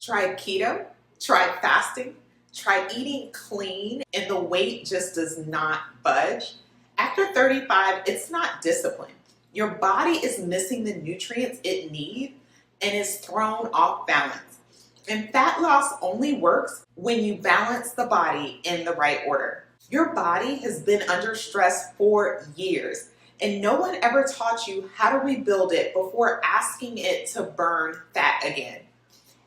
Try keto, try fasting, try eating clean, and the weight just does not budge. After 35, it's not discipline. Your body is missing the nutrients it needs and is thrown off balance. And fat loss only works when you balance the body in the right order. Your body has been under stress for years, and no one ever taught you how to rebuild it before asking it to burn fat again.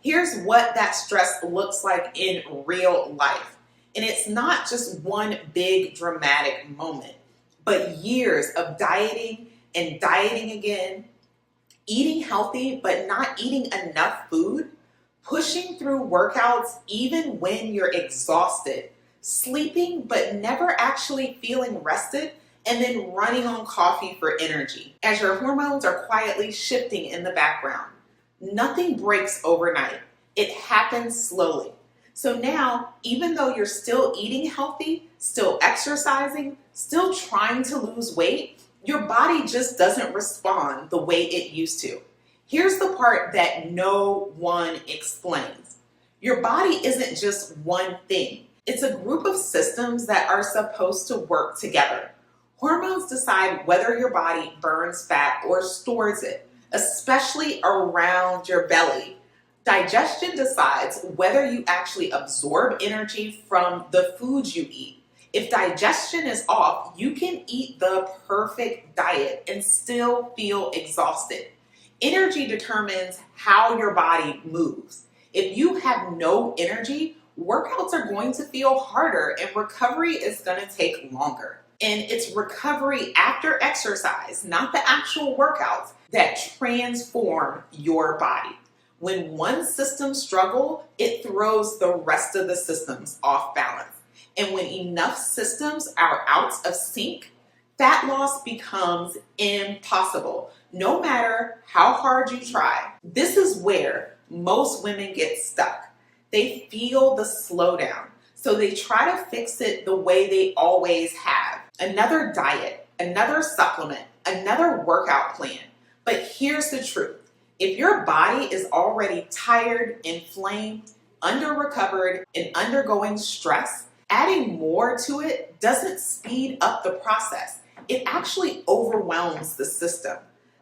Here's what that stress looks like in real life. And it's not just one big dramatic moment, but years of dieting and dieting again, eating healthy but not eating enough food, pushing through workouts even when you're exhausted, sleeping but never actually feeling rested, and then running on coffee for energy as your hormones are quietly shifting in the background. Nothing breaks overnight. It happens slowly. So now, even though you're still eating healthy, still exercising, still trying to lose weight, your body just doesn't respond the way it used to. Here's the part that no one explains. Your body isn't just one thing. It's a group of systems that are supposed to work together. Hormones decide whether your body burns fat or stores it, especially around your belly. Digestion decides whether you actually absorb energy from the foods you eat. If digestion is off, you can eat the perfect diet and still feel exhausted. Energy determines how your body moves. If you have no energy, workouts are going to feel harder and recovery is going to take longer. And it's recovery after exercise, not the actual workouts, that transform your body. When one system struggles, it throws the rest of the systems off balance. And when enough systems are out of sync, fat loss becomes impossible, no matter how hard you try. This is where most women get stuck. They feel the slowdown, so they try to fix it the way they always have. Another diet, another supplement, another workout plan. But here's the truth. If your body is already tired, inflamed, under-recovered, and undergoing stress, adding more to it doesn't speed up the process. It actually overwhelms the system.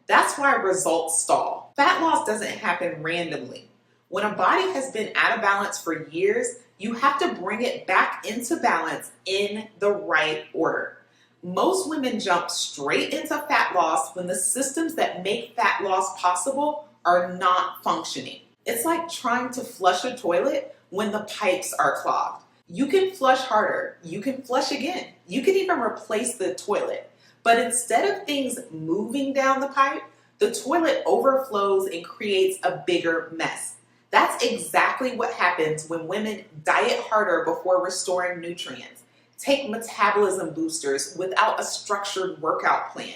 That's why results stall. Fat loss doesn't happen randomly. When a body has been out of balance for years, you have to bring it back into balance in the right order. Most women jump straight into fat loss when the systems that make fat loss possible are not functioning. It's like trying to flush a toilet when the pipes are clogged. You can flush harder, you can flush again, you can even replace the toilet. But instead of things moving down the pipe, the toilet overflows and creates a bigger mess. That's exactly what happens when women diet harder before restoring nutrients, take metabolism boosters without a structured workout plan,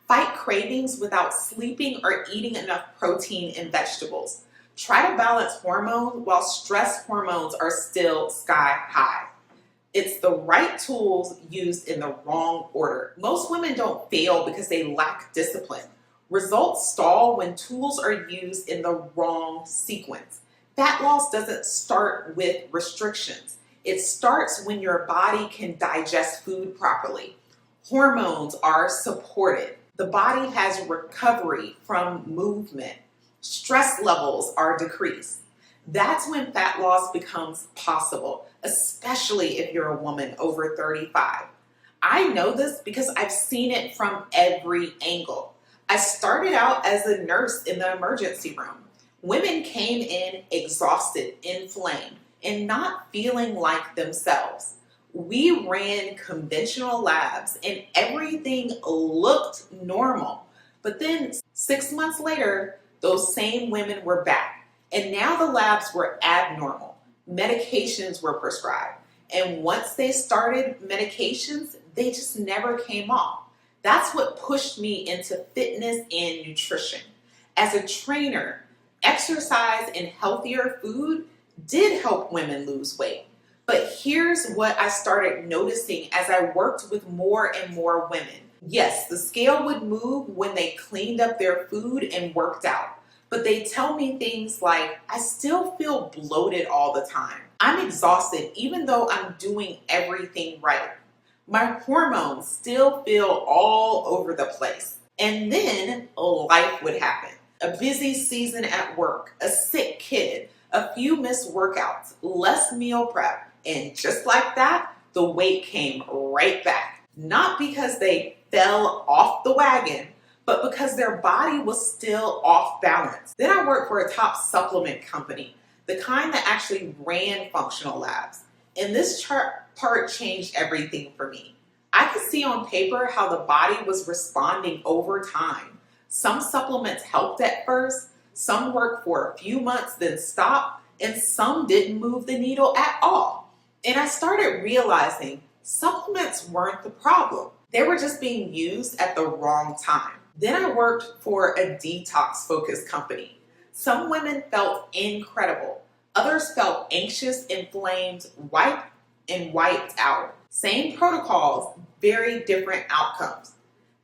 fight cravings without sleeping or eating enough protein and vegetables. Try to balance hormones while stress hormones are still sky high. It's the right tools used in the wrong order. Most women don't fail because they lack discipline. Results stall when tools are used in the wrong sequence. Fat loss doesn't start with restrictions. It starts when your body can digest food properly. Hormones are supported. The body has recovery from movement. Stress levels are decreased. That's when fat loss becomes possible, especially if you're a woman over 35. I know this because I've seen it from every angle. I started out as a nurse in the emergency room. Women came in exhausted, inflamed, and not feeling like themselves. We ran conventional labs and everything looked normal. But then 6 months later, those same women were back. And now the labs were abnormal. Medications were prescribed. And once they started medications, they just never came off. That's what pushed me into fitness and nutrition. As a trainer, exercise and healthier food did help women lose weight. But here's what I started noticing as I worked with more and more women. Yes, the scale would move when they cleaned up their food and worked out. but they tell me things like, I still feel bloated all the time. I'm exhausted even though I'm doing everything right. My hormones still feel all over the place. And then life would happen. A busy season at work, a sick kid, a few missed workouts, less meal prep, and just like that, the weight came right back. Not because they fell off the wagon, but because their body was still off balance. Then I worked for a top supplement company, the kind that actually ran functional labs. And this part changed everything for me. I could see on paper how the body was responding over time. Some supplements helped at first, some worked for a few months then stopped, and some didn't move the needle at all. And I started realizing supplements weren't the problem. They were just being used at the wrong time. Then I worked for a detox-focused company. Some women felt incredible. Others felt anxious, inflamed, wiped out. Same protocols, very different outcomes.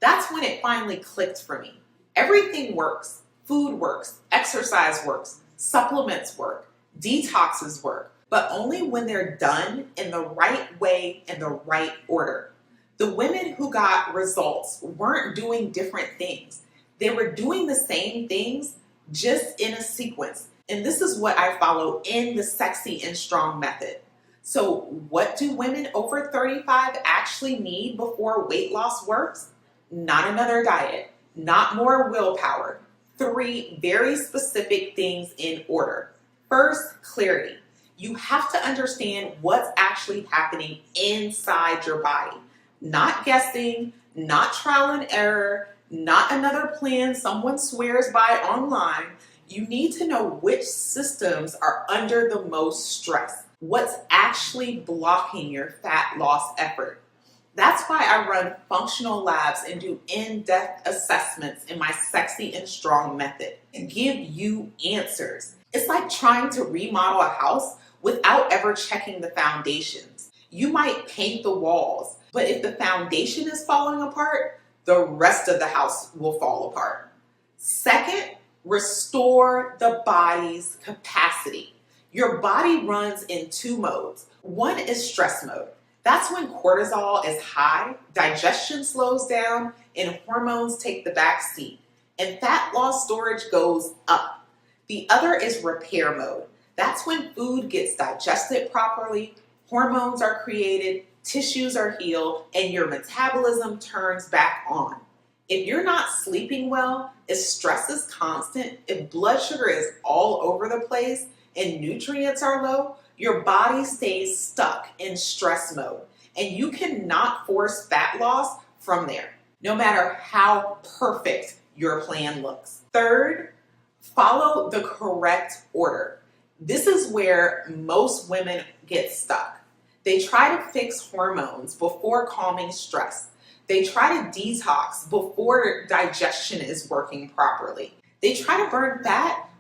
That's when it finally clicked for me. Everything works. Food works, exercise works, supplements work, detoxes work, but only when they're done in the right way and the right order. The women who got results weren't doing different things. They were doing the same things, just in a sequence. And this is what I follow in the Sexy and Strong method. So what do women over 35 actually need before weight loss works? Not another diet, not more willpower. 3 very specific things in order. First, clarity. You have to understand what's actually happening inside your body. Not guessing, not trial and error, not another plan someone swears by online. You need to know which systems are under the most stress. What's actually blocking your fat loss effort. That's why I run functional labs and do in-depth assessments in my Sexy and Strong method to give you answers. It's like trying to remodel a house without ever checking the foundations. You might paint the walls, but if the foundation is falling apart, the rest of the house will fall apart. Second, restore the body's capacity. Your body runs in 2 modes. One is stress mode. That's when cortisol is high, digestion slows down, and hormones take the back seat, and fat loss storage goes up. The other is repair mode. That's when food gets digested properly, hormones are created, tissues are healed, and your metabolism turns back on. If you're not sleeping well, if stress is constant, if blood sugar is all over the place, and nutrients are low, your body stays stuck in stress mode, and you cannot force fat loss from there, no matter how perfect your plan looks. Third, follow the correct order. This is where most women get stuck. They try to fix hormones before calming stress. They try to detox before digestion is working properly. They try to burn fat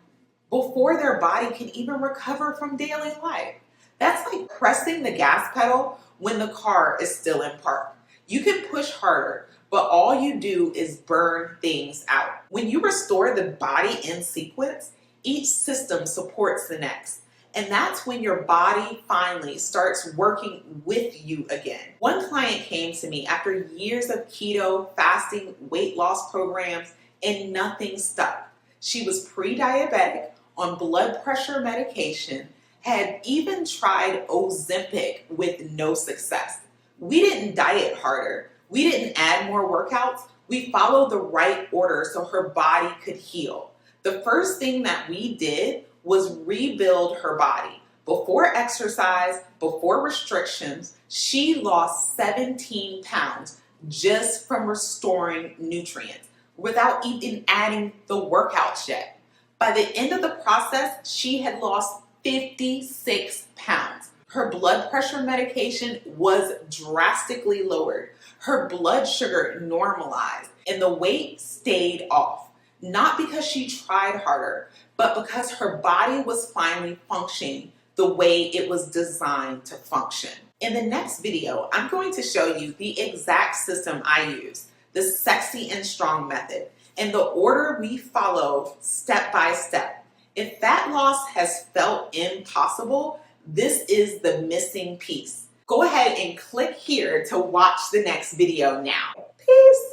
before their body can even recover from daily life. That's like pressing the gas pedal when the car is still in park. You can push harder, but all you do is burn things out. When you restore the body in sequence, each system supports the next. And that's when your body finally starts working with you again. One client came to me after years of keto, fasting, weight loss programs, and nothing stuck. She was pre-diabetic, on blood pressure medication, had even tried Ozempic with no success. We didn't diet harder. We didn't add more workouts. We followed the right order so her body could heal. The first thing that we did was rebuild her body. Before exercise, before restrictions, she lost 17 pounds just from restoring nutrients without even adding the workouts yet. By the end of the process, she had lost 56 pounds. Her blood pressure medication was drastically lowered. Her blood sugar normalized, and the weight stayed off. Not because she tried harder, but because her body was finally functioning the way it was designed to function. In the next video, I'm going to show you the exact system I use, the Sexy and Strong method. and the order we follow step by step. If fat loss has felt impossible, this is the missing piece. Go ahead and click here to watch the next video now. Peace.